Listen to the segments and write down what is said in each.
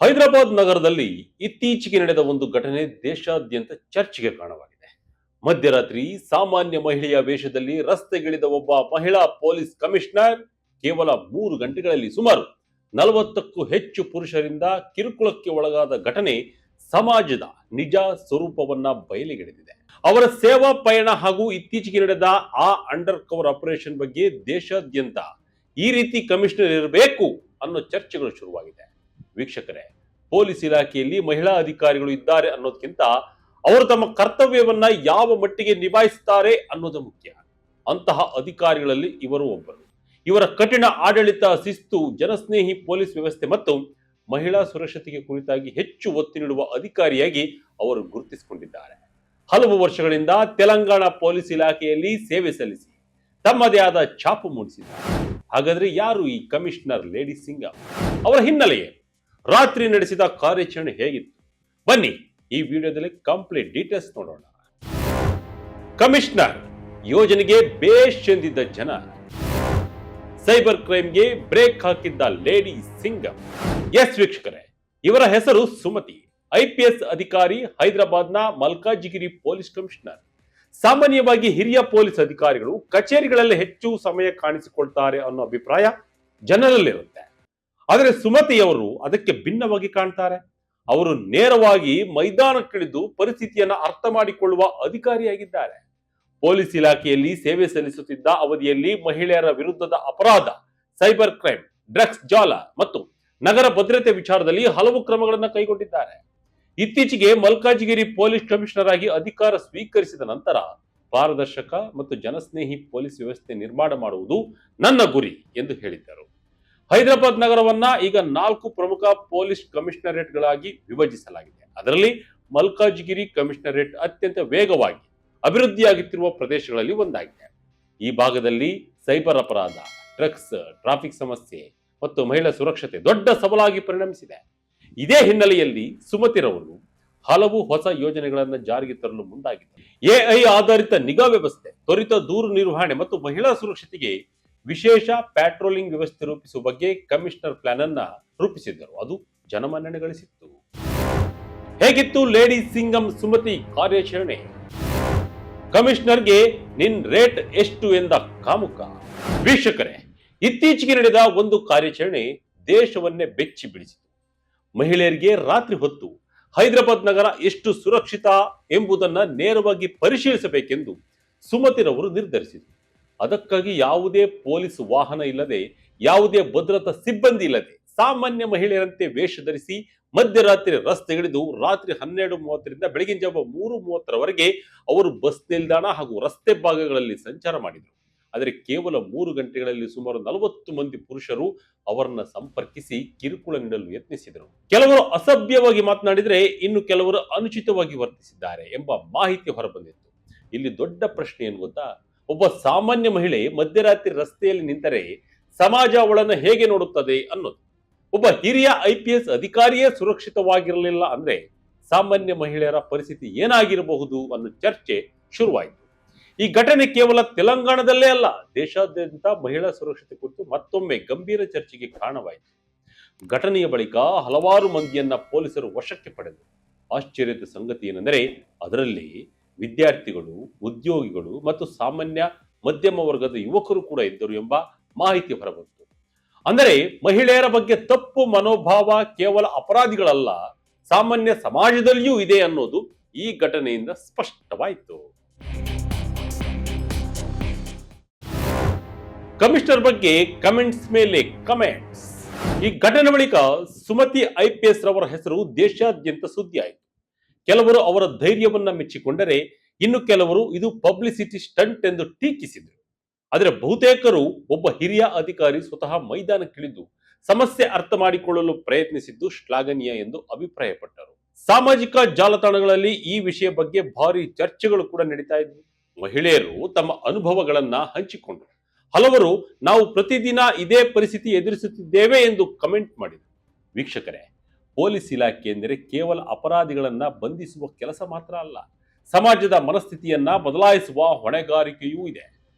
ಹೈದರಾಬಾದ್ ನಗರದಲ್ಲಿ ಇತ್ತೀಚೆಗೆ ನಡೆದ ಒಂದು ಘಟನೆ ದೇಶಾದ್ಯಂತ ಚರ್ಚೆಗೆ ಕಾರಣವಾಗಿದೆ. ಮಧ್ಯರಾತ್ರಿ ಸಾಮಾನ್ಯ ಮಹಿಳೆಯ ವೇಷದಲ್ಲಿ ರಸ್ತೆಗಿಳಿದ ಒಬ್ಬ ಮಹಿಳಾ ಪೊಲೀಸ್ ಕಮಿಷನರ್ ಕೇವಲ 3 ಗಂಟೆಗಳಲ್ಲಿ ಸುಮಾರು 40ಕ್ಕೂ ಹೆಚ್ಚು ಪುರುಷರಿಂದ ಕಿರುಕುಳಕ್ಕೆ ಒಳಗಾದ ಘಟನೆ ಸಮಾಜದ ನಿಜ ಸ್ವರೂಪವನ್ನ ಬಯಲಿಗೆಳೆದಿದೆ. ಅವರ ಸೇವಾ ಪಯಣ ಹಾಗೂ ಇತ್ತೀಚೆಗೆ ನಡೆದ ಆ ಅಂಡರ್ ಕವರ್ ಆಪರೇಷನ್ ಬಗ್ಗೆ ದೇಶಾದ್ಯಂತ ಈ ರೀತಿ ಕಮಿಷನರ್ ಇರಬೇಕು ಅನ್ನೋ ಚರ್ಚೆಗಳು ಶುರುವಾಗಿದೆ. ವೀಕ್ಷಕರೇ, ಪೊಲೀಸ್ ಇಲಾಖೆಯಲ್ಲಿ ಮಹಿಳಾ ಅಧಿಕಾರಿಗಳು ಇದ್ದಾರೆ ಅನ್ನೋದಕ್ಕಿಂತ ಅವರು ತಮ್ಮ ಕರ್ತವ್ಯವನ್ನ ಯಾವ ಮಟ್ಟಿಗೆ ನಿಭಾಯಿಸುತ್ತಾರೆ ಅನ್ನೋದು ಮುಖ್ಯ. ಅಂತಹ ಅಧಿಕಾರಿಗಳಲ್ಲಿ ಇವರು ಒಬ್ಬರು. ಇವರ ಕಠಿಣ ಆಡಳಿತ, ಶಿಸ್ತು, ಜನಸ್ನೇಹಿ ಪೊಲೀಸ್ ವ್ಯವಸ್ಥೆ ಮತ್ತು ಮಹಿಳಾ ಸುರಕ್ಷತೆಗೆ ಕುರಿತಾಗಿ ಹೆಚ್ಚು ಒತ್ತು ನೀಡುವ ಅಧಿಕಾರಿಯಾಗಿ ಅವರು ಗುರುತಿಸಿಕೊಂಡಿದ್ದಾರೆ. ಹಲವು ವರ್ಷಗಳಿಂದ ತೆಲಂಗಾಣ ಪೊಲೀಸ್ ಇಲಾಖೆಯಲ್ಲಿ ಸೇವೆ ಸಲ್ಲಿಸಿ ತಮ್ಮದೇ ಆದ ಛಾಪು ಮೂಡಿಸಿದ್ದಾರೆ. ಹಾಗಾದ್ರೆ ಯಾರು ಈ ಕಮಿಷನರ್ ಲೇಡಿ ಸಿಂಗಂ? ಅವರ ಹಿನ್ನೆಲೆ ಏನು? ರಾತ್ರಿ ನಡೆಸಿದ ಕಾರ್ಯಾಚರಣೆ ಹೇಗಿತ್ತು? ಬನ್ನಿ ಈ ವಿಡಿಯೋದಲ್ಲಿ ಕಂಪ್ಲೀಟ್ ಡೀಟೇಲ್ಸ್ ನೋಡೋಣ. ಕಮಿಷನರ್ ಯೋಜನೆಗೆ ಬೇಷ್ ಎಂದಿದ್ದ ಜನ, ಸೈಬರ್ ಕ್ರೈಮ್ಗೆ ಬ್ರೇಕ್ ಹಾಕಿದ್ದ ಲೇಡಿ ಸಿಂಗಂ. ಎಸ್ ವೀಕ್ಷಕರೇ, ಇವರ ಹೆಸರು ಸುಮತಿ, IPS ಅಧಿಕಾರಿ, ಹೈದರಾಬಾದ್ನ ಮಲ್ಕಾಜಿಗಿರಿ ಪೊಲೀಸ್ ಕಮಿಷನರ್. ಸಾಮಾನ್ಯವಾಗಿ ಹಿರಿಯ ಪೊಲೀಸ್ ಅಧಿಕಾರಿಗಳು ಕಚೇರಿಗಳಲ್ಲಿ ಹೆಚ್ಚು ಸಮಯ ಕಾಣಿಸಿಕೊಳ್ತಾರೆ ಅನ್ನೋ ಅಭಿಪ್ರಾಯ ಜನರಲ್ಲಿರುತ್ತೆ. ಆದರೆ ಸುಮತಿಯವರು ಅದಕ್ಕೆ ಭಿನ್ನವಾಗಿ ಕಾಣ್ತಾರೆ. ಅವರು ನೇರವಾಗಿ ಮೈದಾನಕ್ಕಿಳಿದು ಪರಿಸ್ಥಿತಿಯನ್ನು ಅರ್ಥ ಮಾಡಿಕೊಳ್ಳುವ ಅಧಿಕಾರಿಯಾಗಿದ್ದಾರೆ. ಪೊಲೀಸ್ ಇಲಾಖೆಯಲ್ಲಿ ಸೇವೆ ಸಲ್ಲಿಸುತ್ತಿದ್ದ ಅವಧಿಯಲ್ಲಿ ಮಹಿಳೆಯರ ವಿರುದ್ಧದ ಅಪರಾಧ, ಸೈಬರ್ ಕ್ರೈಮ್, ಡ್ರಗ್ಸ್ ಜಾಲ ಮತ್ತು ನಗರ ಭದ್ರತೆ ವಿಚಾರದಲ್ಲಿ ಹಲವು ಕ್ರಮಗಳನ್ನು ಕೈಗೊಂಡಿದ್ದಾರೆ. ಇತ್ತೀಚೆಗೆ ಮಲ್ಕಾಜಿಗಿರಿ ಪೊಲೀಸ್ ಕಮಿಷನರ್ ಆಗಿ ಅಧಿಕಾರ ಸ್ವೀಕರಿಸಿದ ನಂತರ ಪಾರದರ್ಶಕ ಮತ್ತು ಜನಸ್ನೇಹಿ ಪೊಲೀಸ್ ವ್ಯವಸ್ಥೆ ನಿರ್ಮಾಣ ಮಾಡುವುದು ನನ್ನ ಗುರಿ ಎಂದು ಹೇಳಿದ್ದರು. ಹೈದರಾಬಾದ್ ನಗರವನ್ನ ಈಗ 4 ಪ್ರಮುಖ ಪೊಲೀಸ್ ಕಮಿಷನರೇಟ್ಗಳಾಗಿ ವಿಭಜಿಸಲಾಗಿದೆ. ಅದರಲ್ಲಿ ಮಲ್ಕಾಜಿಗಿರಿ ಕಮಿಷನರೇಟ್ ಅತ್ಯಂತ ವೇಗವಾಗಿ ಅಭಿವೃದ್ಧಿಯಾಗುತ್ತಿರುವ ಪ್ರದೇಶಗಳಲ್ಲಿ ಒಂದಾಗಿದೆ. ಈ ಭಾಗದಲ್ಲಿ ಸೈಬರ್ ಅಪರಾಧ, ಡ್ರಗ್ಸ್, ಟ್ರಾಫಿಕ್ ಸಮಸ್ಯೆ ಮತ್ತು ಮಹಿಳಾ ಸುರಕ್ಷತೆ ದೊಡ್ಡ ಸವಾಲಾಗಿ ಪರಿಣಮಿಸಿದೆ. ಇದೇ ಹಿನ್ನೆಲೆಯಲ್ಲಿ ಸುಮತಿರವರು ಹಲವು ಹೊಸ ಯೋಜನೆಗಳನ್ನು ಜಾರಿಗೆ ತರಲು ಮುಂದಾಗಿದ್ದರು. AI ಆಧಾರಿತ ನಿಗಾ ವ್ಯವಸ್ಥೆ, ತ್ವರಿತ ದೂರು ನಿರ್ವಹಣೆ ಮತ್ತು ಮಹಿಳಾ ಸುರಕ್ಷತೆಗೆ ವಿಶೇಷ ಪ್ಯಾಟ್ರೋಲಿಂಗ್ ವ್ಯವಸ್ಥೆ ರೂಪಿಸುವ ಬಗ್ಗೆ ಕಮಿಷನರ್ ಪ್ಲಾನ್ ಅನ್ನ ರೂಪಿಸಿದ್ದರು. ಅದು ಜನಮನ್ನಣೆ ಗಳಿಸಿತ್ತು. ಹೇಗಿತ್ತು ಲೇಡಿ ಸಿಂಗಂ ಸುಮತಿ ಕಾರ್ಯಾಚರಣೆ? ಕಮಿಷನರ್ಗೆ ನಿನ್ ರೇಟ್ ಎಷ್ಟು ಎಂದ ಕಾಮುಕ. ವೀಕ್ಷಕರೇ, ಇತ್ತೀಚೆಗೆ ನಡೆದ ಒಂದು ಕಾರ್ಯಾಚರಣೆ ದೇಶವನ್ನೇ ಬೆಚ್ಚಿ ಬೀಳಿಸಿತು. ಮಹಿಳೆಯರಿಗೆ ರಾತ್ರಿ ಹೊತ್ತು ಹೈದರಾಬಾದ್ ನಗರ ಎಷ್ಟು ಸುರಕ್ಷಿತ ಎಂಬುದನ್ನು ನೇರವಾಗಿ ಪರಿಶೀಲಿಸಬೇಕೆಂದು ಸುಮತಿರವರು ನಿರ್ಧರಿಸಿದರು. ಅದಕ್ಕಾಗಿ ಯಾವುದೇ ಪೊಲೀಸ್ ವಾಹನ ಇಲ್ಲದೆ, ಯಾವುದೇ ಭದ್ರತಾ ಸಿಬ್ಬಂದಿ ಇಲ್ಲದೆ, ಸಾಮಾನ್ಯ ಮಹಿಳೆಯರಂತೆ ವೇಷ ಧರಿಸಿ ಮಧ್ಯರಾತ್ರಿ ರಸ್ತೆಗಿಳಿದು ರಾತ್ರಿ 12:30ರಿಂದ ಬೆಳಗಿನ ಜಾವ 3:30ರವರೆಗೆ ಅವರು ಬಸ್ ನಿಲ್ದಾಣ ಹಾಗೂ ರಸ್ತೆ ಭಾಗಗಳಲ್ಲಿ ಸಂಚಾರ ಮಾಡಿದರು. ಆದರೆ ಕೇವಲ 3 ಗಂಟೆಗಳಲ್ಲಿ ಸುಮಾರು 40 ಮಂದಿ ಪುರುಷರು ಅವರನ್ನ ಸಂಪರ್ಕಿಸಿ ಕಿರುಕುಳ ನೀಡಲು ಯತ್ನಿಸಿದರು. ಕೆಲವರು ಅಸಭ್ಯವಾಗಿ ಮಾತನಾಡಿದರೆ, ಇನ್ನು ಕೆಲವರು ಅನುಚಿತವಾಗಿ ವರ್ತಿಸಿದ್ದಾರೆ ಎಂಬ ಮಾಹಿತಿ ಹೊರಬಂದಿತ್ತು. ಇಲ್ಲಿ ದೊಡ್ಡ ಪ್ರಶ್ನೆ ಏನು ಗೊತ್ತಾ? ಒಬ್ಬ ಸಾಮಾನ್ಯ ಮಹಿಳೆ ಮಧ್ಯರಾತ್ರಿ ರಸ್ತೆಯಲ್ಲಿ ನಿಂತರೆ ಸಮಾಜ ಅವಳನ್ನು ಹೇಗೆ ನೋಡುತ್ತದೆ ಅನ್ನೋದು. ಒಬ್ಬ ಹಿರಿಯ IPS ಅಧಿಕಾರಿಯೇ ಸುರಕ್ಷಿತವಾಗಿರಲಿಲ್ಲ ಅಂದ್ರೆ ಸಾಮಾನ್ಯ ಮಹಿಳೆಯರ ಪರಿಸ್ಥಿತಿ ಏನಾಗಿರಬಹುದು ಅನ್ನೋ ಚರ್ಚೆ ಶುರುವಾಯಿತು. ಈ ಘಟನೆ ಕೇವಲ ತೆಲಂಗಾಣದಲ್ಲೇ ಅಲ್ಲ, ದೇಶಾದ್ಯಂತ ಮಹಿಳಾ ಸುರಕ್ಷತೆ ಕುರಿತು ಮತ್ತೊಮ್ಮೆ ಗಂಭೀರ ಚರ್ಚೆಗೆ ಕಾರಣವಾಯಿತು. ಘಟನೆಯ ಬಳಿಕ ಹಲವಾರು ಮಂದಿಯನ್ನ ಪೊಲೀಸರು ವಶಕ್ಕೆ ಪಡೆದರು. ಆಶ್ಚರ್ಯದ ಸಂಗತಿ ಏನೆಂದರೆ, ಅದರಲ್ಲಿ ವಿದ್ಯಾರ್ಥಿಗಳು, ಉದ್ಯೋಗಿಗಳು ಮತ್ತು ಸಾಮಾನ್ಯ ಮಧ್ಯಮ ವರ್ಗದ ಯುವಕರು ಕೂಡ ಇದ್ದರು ಎಂಬ ಮಾಹಿತಿ ಹೊರಬಂತು. ಅಂದರೆ ಮಹಿಳೆಯರ ಬಗ್ಗೆ ತಪ್ಪು ಮನೋಭಾವ ಕೇವಲ ಅಪರಾಧಿಗಳಲ್ಲ, ಸಾಮಾನ್ಯ ಸಮಾಜದಲ್ಲಿಯೂ ಇದೆ ಅನ್ನೋದು ಈ ಘಟನೆಯಿಂದ ಸ್ಪಷ್ಟವಾಯಿತು. ಕಮಿಷನರ್ ಬಗ್ಗೆ ಕಮೆಂಟ್ಸ್ ಮೇಲೆ ಕಮೆಂಟ್ಸ್. ಈ ಘಟನೆ ಬಳಿಕ ಸುಮತಿ IPS ರವರ ಹೆಸರು ದೇಶಾದ್ಯಂತ ಸುದ್ದಿ ಆಯಿತು. ಕೆಲವರು ಅವರ ಧೈರ್ಯವನ್ನ ಮೆಚ್ಚಿಕೊಂಡರೆ, ಇನ್ನು ಕೆಲವರು ಇದು ಪಬ್ಲಿಸಿಟಿ ಸ್ಟಂಟ್ ಎಂದು ಟೀಕಿಸಿದರು. ಆದರೆ ಬಹುತೇಕರು ಒಬ್ಬ ಹಿರಿಯ ಅಧಿಕಾರಿ ಸ್ವತಃ ಮೈದಾನಕ್ಕಿಳಿದು ಸಮಸ್ಯೆ ಅರ್ಥ ಮಾಡಿಕೊಳ್ಳಲು ಪ್ರಯತ್ನಿಸಿದ್ದು ಶ್ಲಾಘನೀಯ ಎಂದು ಅಭಿಪ್ರಾಯಪಟ್ಟರು. ಸಾಮಾಜಿಕ ಜಾಲತಾಣಗಳಲ್ಲಿ ಈ ವಿಷಯ ಬಗ್ಗೆ ಭಾರಿ ಚರ್ಚೆಗಳು ಕೂಡ ನಡೀತಾ ಇದ್ವು. ಮಹಿಳೆಯರು ತಮ್ಮ ಅನುಭವಗಳನ್ನ ಹಂಚಿಕೊಂಡರು. ಹಲವರು ನಾವು ಪ್ರತಿದಿನ ಇದೇ ಪರಿಸ್ಥಿತಿ ಎದುರಿಸುತ್ತಿದ್ದೇವೆ ಎಂದು ಕಮೆಂಟ್ ಮಾಡಿದರು. ವೀಕ್ಷಕರೇ, ಪೊಲೀಸ್ ಇಲಾಖೆ ಎಂದರೆ ಕೇವಲ ಅಪರಾಧಿಗಳನ್ನ ಬಂಧಿಸುವ ಕೆಲಸ ಮಾತ್ರ ಅಲ್ಲ, ಸಮಾಜದ ಮನಸ್ಥಿತಿಯನ್ನ ಬದಲಾಯಿಸುವ ಹೊಣೆಗಾರಿಕೆಯೂ ಇದೆ.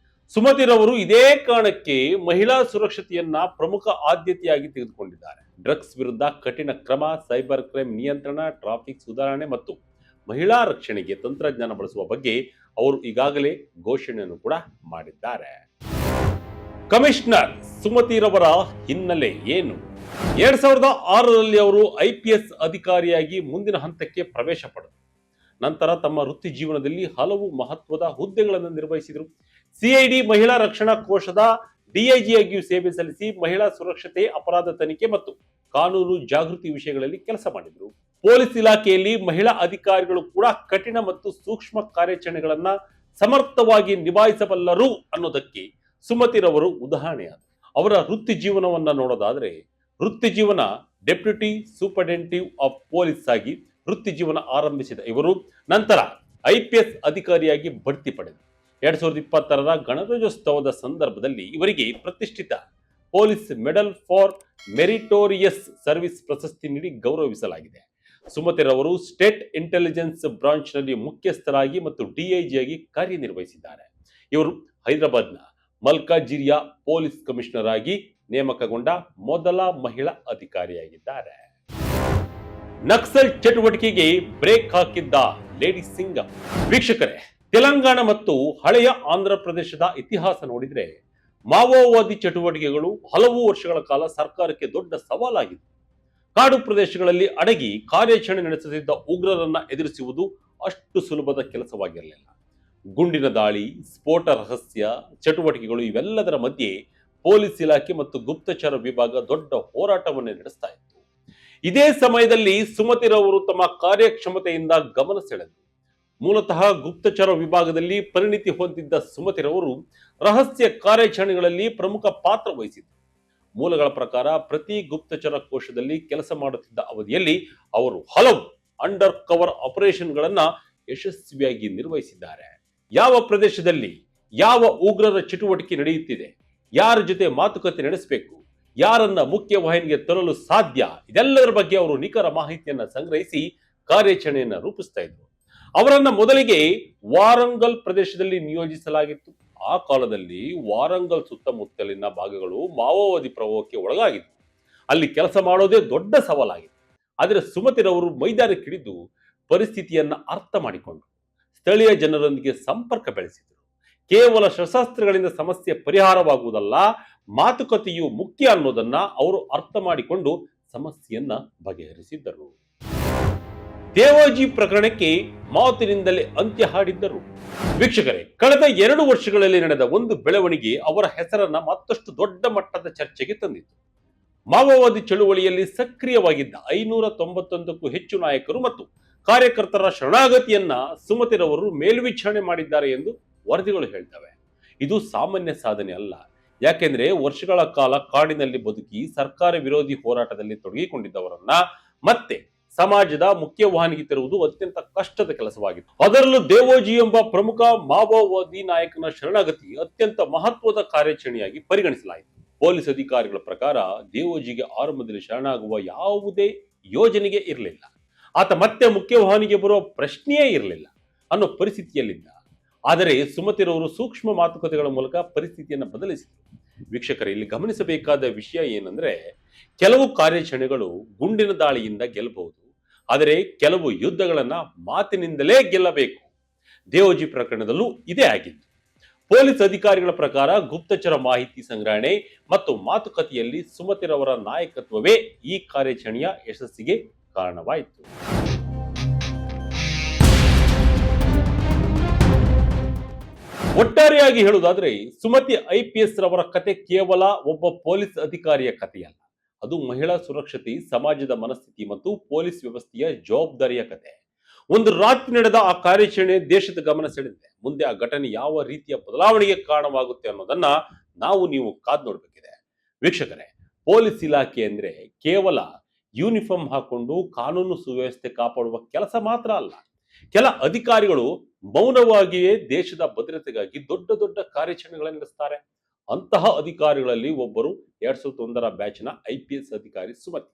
ಸುಮತಿರವರು ಇದೇ ಕಾರಣಕ್ಕೆ ಮಹಿಳಾ ಸುರಕ್ಷತೆಯನ್ನ ಪ್ರಮುಖ ಆದ್ಯತೆಯಾಗಿ ತೆಗೆದುಕೊಂಡಿದ್ದಾರೆ. ಡ್ರಗ್ಸ್ ವಿರುದ್ಧ ಕಠಿಣ ಕ್ರಮ, ಸೈಬರ್ ಕ್ರೈಮ್ ನಿಯಂತ್ರಣ, ಟ್ರಾಫಿಕ್ ಸುಧಾರಣೆ ಮತ್ತು ಮಹಿಳಾ ರಕ್ಷಣೆಗೆ ತಂತ್ರಜ್ಞಾನ ಬಳಸುವ ಬಗ್ಗೆ ಅವರು ಈಗಾಗಲೇ ಘೋಷಣೆಯನ್ನು ಕೂಡ ಮಾಡಿದ್ದಾರೆ. ಕಮಿಷನರ್ ಸುಮತಿರವರ ಹಿನ್ನೆಲೆ ಏನು? 2006ರಲ್ಲಿ ಅವರು IPS ಅಧಿಕಾರಿಯಾಗಿ ಮುಂದಿನ ಹಂತಕ್ಕೆ ಪ್ರವೇಶ ಪಡೆದರು. ನಂತರ ತಮ್ಮ ವೃತ್ತಿ ಜೀವನದಲ್ಲಿ ಹಲವು ಮಹತ್ವದ ಹುದ್ದೆಗಳನ್ನು ನಿರ್ವಹಿಸಿದರು. CID ಮಹಿಳಾ ರಕ್ಷಣಾ ಕೋಶದ DIG ಆಗಿಯೂ ಸೇವೆ ಸಲ್ಲಿಸಿ ಮಹಿಳಾ ಸುರಕ್ಷತೆ, ಅಪರಾಧ ತನಿಖೆ ಮತ್ತು ಕಾನೂನು ಜಾಗೃತಿ ವಿಷಯಗಳಲ್ಲಿ ಕೆಲಸ ಮಾಡಿದರು. ಪೊಲೀಸ್ ಇಲಾಖೆಯಲ್ಲಿ ಮಹಿಳಾ ಅಧಿಕಾರಿಗಳು ಕೂಡ ಕಠಿಣ ಮತ್ತು ಸೂಕ್ಷ್ಮ ಕಾರ್ಯಾಚರಣೆಗಳನ್ನ ಸಮರ್ಥವಾಗಿ ನಿಭಾಯಿಸಬಲ್ಲರು ಅನ್ನೋದಕ್ಕೆ ಸುಮತಿರವರು ಉದಾಹರಣೆಯಾದರು. ಅವರ ವೃತ್ತಿ ಜೀವನವನ್ನ ನೋಡೋದಾದ್ರೆ, ವೃತ್ತಿ ಜೀವನ ಡೆಪ್ಯೂಟಿ ಸೂಪರಿಂಟೆಂಡೆಂಟ್ ಆಫ್ ಪೊಲೀಸ್ ಆಗಿ ವೃತ್ತಿ ಜೀವನ ಆರಂಭಿಸಿದ ಇವರು ನಂತರ IPS ಅಧಿಕಾರಿಯಾಗಿ ಬಡ್ತಿ ಪಡೆದರು. 2020ರ ಗಣರಾಜ್ಯೋತ್ಸವದ ಸಂದರ್ಭದಲ್ಲಿ ಇವರಿಗೆ ಪ್ರತಿಷ್ಠಿತ police medal for meritorious service ಪ್ರಶಸ್ತಿ ನೀಡಿ ಗೌರವಿಸಲಾಗಿದೆ. ಸುಮತಿರವರು ಸ್ಟೇಟ್ ಇಂಟೆಲಿಜೆನ್ಸ್ ಬ್ರಾಂಚ್ನಲ್ಲಿ ಮುಖ್ಯಸ್ಥರಾಗಿ ಮತ್ತು DIG ಆಗಿ ಕಾರ್ಯನಿರ್ವಹಿಸಿದ್ದಾರೆ. ಇವರು ಹೈದರಾಬಾದ್ನ ಮಲ್ಕಾಜಿರಿಯಾ ಪೊಲೀಸ್ ಕಮಿಷನರ್ ಆಗಿ ನೇಮಕಗೊಂಡ ಮೊದಲ ಮಹಿಳಾ ಅಧಿಕಾರಿಯಾಗಿದ್ದಾರೆ. ನಕ್ಸಲ್ ಚಟುವಟಿಕೆಗೆ ಬ್ರೇಕ್ ಹಾಕಿದ್ದ ಲೇಡಿ ಸಿಂಗಂ. ವೀಕ್ಷಕರೇ, ತೆಲಂಗಾಣ ಮತ್ತು ಹಳೆಯ ಆಂಧ್ರ ಪ್ರದೇಶದ ಇತಿಹಾಸ ನೋಡಿದ್ರೆ ಮಾವೋವಾದಿ ಚಟುವಟಿಕೆಗಳು ಹಲವು ವರ್ಷಗಳ ಕಾಲ ಸರ್ಕಾರಕ್ಕೆ ದೊಡ್ಡ ಸವಾಲಾಗಿದೆ. ಕಾಡು ಪ್ರದೇಶಗಳಲ್ಲಿ ಅಡಗಿ ಕಾರ್ಯಾಚರಣೆ ನಡೆಸುತ್ತಿದ್ದ ಉಗ್ರರನ್ನ ಎದುರಿಸುವುದು ಅಷ್ಟು ಸುಲಭದ ಕೆಲಸವಾಗಿರಲಿಲ್ಲ. ಗುಂಡಿನ ದಾಳಿ, ಸ್ಫೋಟ ರಹಸ್ಯ ಚಟುವಟಿಕೆಗಳು ಇವೆಲ್ಲದರ ಮಧ್ಯೆ ಪೊಲೀಸ್ ಇಲಾಖೆ ಮತ್ತು ಗುಪ್ತಚರ ವಿಭಾಗ ದೊಡ್ಡ ಹೋರಾಟವನ್ನೇ ನಡೆಸ್ತಾ ಇತ್ತು. ಇದೇ ಸಮಯದಲ್ಲಿ ಸುಮತಿರವರು ತಮ್ಮ ಕಾರ್ಯಕ್ಷಮತೆಯಿಂದ ಗಮನ ಸೆಳೆದರು. ಮೂಲತಃ ಗುಪ್ತಚರ ವಿಭಾಗದಲ್ಲಿ ಪರಿಣಿತಿ ಹೊಂದಿದ್ದ ಸುಮತಿರವರು ರಹಸ್ಯ ಕಾರ್ಯಾಚರಣೆಗಳಲ್ಲಿ ಪ್ರಮುಖ ಪಾತ್ರ ವಹಿಸಿದರು. ಮೂಲಗಳ ಪ್ರಕಾರ ಪ್ರತಿ ಗುಪ್ತಚರ ಕೋಶದಲ್ಲಿ ಕೆಲಸ ಮಾಡುತ್ತಿದ್ದ ಅವಧಿಯಲ್ಲಿ ಅವರು ಹಲವು ಅಂಡರ್ ಕವರ್ ಆಪರೇಷನ್ಗಳನ್ನ ಯಶಸ್ವಿಯಾಗಿ ನಿರ್ವಹಿಸಿದ್ದಾರೆ. ಯಾವ ಪ್ರದೇಶದಲ್ಲಿ ಯಾವ ಉಗ್ರರ ಚಟುವಟಿಕೆ ನಡೆಯುತ್ತಿದೆ, ಯಾರ ಜೊತೆ ಮಾತುಕತೆ ನಡೆಸಬೇಕು, ಯಾರನ್ನ ಮುಖ್ಯ ವಾಹಿನಿಗೆ ತರಲು ಸಾಧ್ಯ, ಇದೆಲ್ಲದರ ಬಗ್ಗೆ ಅವರು ನಿಖರ ಮಾಹಿತಿಯನ್ನ ಸಂಗ್ರಹಿಸಿ ಕಾರ್ಯಾಚರಣೆಯನ್ನ ರೂಪಿಸ್ತಾ ಇದ್ರು. ಅವರನ್ನ ಮೊದಲಿಗೆ ವಾರಂಗಲ್ ಪ್ರದೇಶದಲ್ಲಿ ನಿಯೋಜಿಸಲಾಗಿತ್ತು. ಆ ಕಾಲದಲ್ಲಿ ವಾರಂಗಲ್ ಸುತ್ತಮುತ್ತಲಿನ ಭಾಗಗಳು ಮಾವೋವಾದಿ ಪ್ರಭಾವಕ್ಕೆ ಒಳಗಾಗಿತ್ತು. ಅಲ್ಲಿ ಕೆಲಸ ಮಾಡೋದೇ ದೊಡ್ಡ ಸವಾಲಾಗಿತ್ತು. ಆದರೆ ಸುಮತಿರವರು ಮೈದಾನಕ್ಕಿಳಿದು ಪರಿಸ್ಥಿತಿಯನ್ನ ಅರ್ಥ ಮಾಡಿಕೊಂಡರು. ಸ್ಥಳೀಯ ಜನರೊಂದಿಗೆ ಸಂಪರ್ಕ ಬೆಳೆಸಿದರು. ಕೇವಲ ಶಸ್ತ್ರಾಸ್ತ್ರಗಳಿಂದ ಸಮಸ್ಯೆ ಪರಿಹಾರವಾಗುವುದಲ್ಲ, ಮಾತುಕತೆಯು ಮುಖ್ಯ ಅನ್ನೋದನ್ನ ಅವರು ಅರ್ಥ ಮಾಡಿಕೊಂಡು ಸಮಸ್ಯೆಯನ್ನ ಬಗೆಹರಿಸಿದ್ದರು. ದೇವೋಜಿ ಪ್ರಕರಣಕ್ಕೆ ಮಾತಿನಿಂದಲೇ ಅಂತ್ಯ ಹಾಡಿದ್ದರು. ವೀಕ್ಷಕರೇ, ಕಳೆದ 2 ವರ್ಷಗಳಲ್ಲಿ ನಡೆದ ಒಂದು ಬೆಳವಣಿಗೆ ಅವರ ಹೆಸರನ್ನ ಮತ್ತಷ್ಟು ದೊಡ್ಡ ಮಟ್ಟದ ಚರ್ಚೆಗೆ ತಂದಿತ್ತು. ಮಾವೋವಾದಿ ಚಳುವಳಿಯಲ್ಲಿ ಸಕ್ರಿಯವಾಗಿದ್ದ 591ಕ್ಕೂ ಹೆಚ್ಚು ನಾಯಕರು ಮತ್ತು ಕಾರ್ಯಕರ್ತರ ಶರಣಾಗತಿಯನ್ನ ಸುಮತಿರವರು ಮೇಲ್ವಿಚಾರಣೆ ಮಾಡಿದ್ದಾರೆ ಎಂದು ವರದಿಗಳು ಹೇಳ್ತವೆ. ಇದು ಸಾಮಾನ್ಯ ಸಾಧನೆ ಅಲ್ಲ. ಯಾಕೆಂದ್ರೆ ವರ್ಷಗಳ ಕಾಲ ಕಾಡಿನಲ್ಲಿ ಬದುಕಿ ಸರ್ಕಾರ ವಿರೋಧಿ ಹೋರಾಟದಲ್ಲಿ ತೊಡಗಿಕೊಂಡಿದ್ದವರನ್ನ ಮತ್ತೆ ಸಮಾಜದ ಮುಖ್ಯವಾಹಿನಿಗೆ ತರುವುದು ಅತ್ಯಂತ ಕಷ್ಟದ ಕೆಲಸವಾಗಿತ್ತು. ಅದರಲ್ಲೂ ದೇವೋಜಿ ಎಂಬ ಪ್ರಮುಖ ಮಾವೋವಾದಿ ನಾಯಕನ ಶರಣಾಗತಿ ಅತ್ಯಂತ ಮಹತ್ವದ ಕಾರ್ಯಾಚರಣೆಯಾಗಿ ಪರಿಗಣಿಸಲಾಯಿತು. ಪೊಲೀಸ್ ಅಧಿಕಾರಿಗಳ ಪ್ರಕಾರ ದೇವೋಜಿಗೆ ಆರಂಭದಲ್ಲಿ ಶರಣಾಗುವ ಯಾವುದೇ ಯೋಜನೆಗೆ ಇರಲಿಲ್ಲ. ಆತ ಮತ್ತೆ ಮುಖ್ಯವಾಹಿನಿಗೆ ಬರುವ ಪ್ರಶ್ನೆಯೇ ಇರಲಿಲ್ಲ ಅನ್ನೋ ಪರಿಸ್ಥಿತಿಯಲ್ಲಿದ್ದ. ಆದರೆ ಸುಮತಿರವರು ಸೂಕ್ಷ್ಮ ಮಾತುಕತೆಗಳ ಮೂಲಕ ಪರಿಸ್ಥಿತಿಯನ್ನು ಬದಲಿಸಿದರು. ವೀಕ್ಷಕರೇ, ಇಲ್ಲಿ ಗಮನಿಸಬೇಕಾದ ವಿಷಯ ಏನಂದ್ರೆ, ಕೆಲವು ಕಾರ್ಯಾಚರಣೆಗಳು ಗುಂಡಿನ ದಾಳಿಯಿಂದ ಗೆಲ್ಲಬಹುದು, ಆದರೆ ಕೆಲವು ಯುದ್ಧಗಳನ್ನ ಮಾತಿನಿಂದಲೇ ಗೆಲ್ಲಬೇಕು. ದೇವೋಜಿ ಪ್ರಕರಣದಲ್ಲೂ ಇದೇ ಆಗಿತ್ತು. ಪೊಲೀಸ್ ಅಧಿಕಾರಿಗಳ ಪ್ರಕಾರ ಗುಪ್ತಚರ ಮಾಹಿತಿ ಸಂಗ್ರಹಣೆ ಮತ್ತು ಮಾತುಕತೆಯಲ್ಲಿ ಸುಮತಿರವರ ನಾಯಕತ್ವವೇ ಈ ಕಾರ್ಯಾಚರಣೆಯ ಯಶಸ್ಸಿಗೆ ಕಾರಣವಾಯಿತು. ಒಟ್ಟಾರೆಯಾಗಿ ಹೇಳುವುದಾದ್ರೆ, ಸುಮತಿ IPS ರವರ ಕತೆ ಕೇವಲ ಒಬ್ಬ ಪೊಲೀಸ್ ಅಧಿಕಾರಿಯ ಕಥೆಯಲ್ಲ. ಅದು ಮಹಿಳಾ ಸುರಕ್ಷತೆ, ಸಮಾಜದ ಮನಸ್ಥಿತಿ ಮತ್ತು ಪೊಲೀಸ್ ವ್ಯವಸ್ಥೆಯ ಜವಾಬ್ದಾರಿಯ ಕತೆ. ಒಂದು ರಾತ್ರಿ ನಡೆದ ಆ ಕಾರ್ಯಾಚರಣೆ ದೇಶದ ಗಮನ ಸೆಳೆದಿದೆ. ಮುಂದೆ ಆ ಘಟನೆ ಯಾವ ರೀತಿಯ ಬದಲಾವಣೆಗೆ ಕಾರಣವಾಗುತ್ತೆ ಅನ್ನೋದನ್ನ ನೀವು ಕಾದ್ ನೋಡ್ಬೇಕಿದೆ. ವೀಕ್ಷಕರೇ, ಪೊಲೀಸ್ ಇಲಾಖೆ ಅಂದ್ರೆ ಕೇವಲ ಯೂನಿಫಾರ್ಮ್ ಹಾಕೊಂಡು ಕಾನೂನು ಸುವ್ಯವಸ್ಥೆ ಕಾಪಾಡುವ ಕೆಲಸ ಮಾತ್ರ ಅಲ್ಲ. ಕೆಲ ಅಧಿಕಾರಿಗಳು ಮೌನವಾಗಿಯೇ ದೇಶದ ಭದ್ರತೆಗಾಗಿ ದೊಡ್ಡ ದೊಡ್ಡ ಕಾರ್ಯಾಚರಣೆಗಳನ್ನು ನಡೆಸ್ತಾರೆ. ಅಂತಹ ಅಧಿಕಾರಿಗಳಲ್ಲಿ ಒಬ್ಬರು 2001ರ ಬ್ಯಾಚ್ನ IPS ಅಧಿಕಾರಿ ಸುಮತಿ.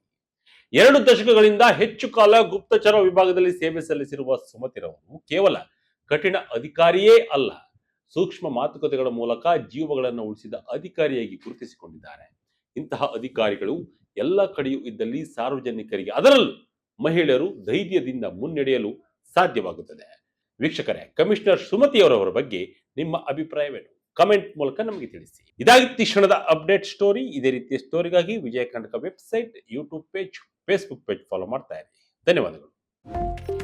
2 ದಶಕಗಳಿಂದ ಹೆಚ್ಚು ಕಾಲ ಗುಪ್ತಚರ ವಿಭಾಗದಲ್ಲಿ ಸೇವೆ ಸಲ್ಲಿಸಿರುವ ಸುಮತಿರವರು ಕೇವಲ ಕಠಿಣ ಅಧಿಕಾರಿಯೇ ಅಲ್ಲ, ಸೂಕ್ಷ್ಮ ಮಾತುಕತೆಗಳ ಮೂಲಕ ಜೀವಗಳನ್ನು ಉಳಿಸಿದ ಅಧಿಕಾರಿಯಾಗಿ ಗುರುತಿಸಿಕೊಂಡಿದ್ದಾರೆ. ಇಂತಹ ಅಧಿಕಾರಿಗಳು ಎಲ್ಲ ಕಡೆಯೂ ಇದ್ದಲ್ಲಿ ಸಾರ್ವಜನಿಕರಿಗೆ ಅದರಲ್ಲೂ ಮಹಿಳೆಯರು ಧೈರ್ಯದಿಂದ ಮುನ್ನಡೆಯಲು ಸಾಧ್ಯವಾಗುತ್ತದೆ. ವೀಕ್ಷಕರೇ, ಕಮಿಷನರ್ ಸುಮತಿ ಅವರವರ ಬಗ್ಗೆ ನಿಮ್ಮ ಅಭಿಪ್ರಾಯವೇನು? ಕಮೆಂಟ್ ಮೂಲಕ ನಮಗೆ ತಿಳಿಸಿ. ಇದಾಗಿತ್ತು ಈ ಕ್ಷಣದ ಅಪ್ಡೇಟ್ ಸ್ಟೋರಿ. ಇದೇ ರೀತಿಯ ಸ್ಟೋರಿಗಾಗಿ Vijaya Karnataka website, YouTube page, Facebook page follow ಮಾಡ್ತಾ ಇರಿ. ಧನ್ಯವಾದಗಳು.